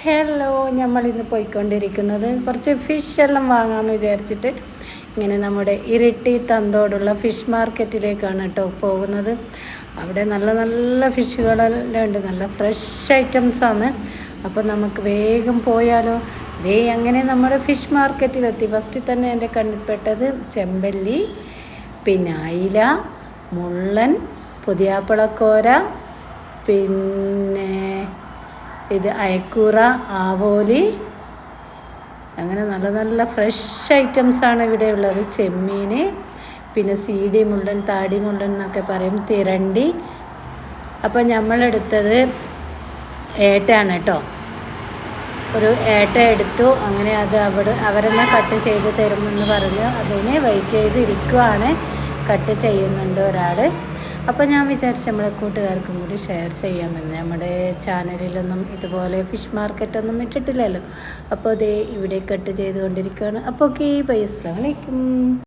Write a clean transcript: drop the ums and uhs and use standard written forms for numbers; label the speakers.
Speaker 1: Hello, നമ്മളിന്ന് പോയിക്കൊണ്ടിരിക്കുന്നത് കുറച്ച് ഫിഷെല്ലാം വാങ്ങാമെന്ന് വിചാരിച്ചിട്ട് ഇങ്ങനെ നമ്മുടെ ഇരിട്ടി തന്തോടുള്ള ഫിഷ് മാർക്കറ്റിലേക്കാണ് കേട്ടോ പോകുന്നത്. അവിടെ നല്ല നല്ല ഫിഷുകളെല്ലാം ഉണ്ട്, നല്ല ഫ്രഷ് ഐറ്റംസാണ്. അപ്പോൾ നമുക്ക് വേഗം പോയാലോ. അങ്ങനെ നമ്മുടെ ഫിഷ് മാർക്കറ്റിലെത്തി. ഫസ്റ്റിൽ തന്നെ എൻ്റെ കണ്ണിൽപ്പെട്ടത് ചെമ്പല്ലി, പിന്നെ അയില, മുള്ളൻ, പുതിയാപ്പിളക്കോര, പിന്നെ ഇത് അയക്കൂറ, ആവോലി, അങ്ങനെ നല്ല നല്ല ഫ്രഷ് ഐറ്റംസാണ് ഇവിടെ ഉള്ളത്. ചെമ്മീൻ, പിന്നെ സീഡി മുള്ളൻ, താടി മുള്ളൻ എന്നൊക്കെ പറയും, തിരണ്ടി. അപ്പോൾ നമ്മളെടുത്തത് ഏട്ടയാണ് കേട്ടോ. ഒരു ഏട്ട എടുത്തു. അങ്ങനെ അത് അവരെന്നെ കട്ട് ചെയ്ത് തരുമെന്ന് പറഞ്ഞു. അതിന് വെയിറ്റ് ചെയ്തിരിക്കുവാണ്. കട്ട് ചെയ്യുന്നുണ്ട് ഒരാൾ. അപ്പോൾ ഞാൻ വിചാരിച്ചു നമ്മളെ കൂട്ടുകാർക്കും കൂടി ഷെയർ ചെയ്യാമെന്ന്. നമ്മുടെ ചാനലിലൊന്നും ഇതുപോലെ ഫിഷ് മാർക്കറ്റൊന്നും ഇട്ടിട്ടില്ലല്ലോ. അപ്പോൾ ഇവിടെ കട്ട് ചെയ്തുകൊണ്ടിരിക്കുകയാണ്. അപ്പോൾ ഓക്കെ, ബൈ, അസ്സലാമു അലൈക്കും.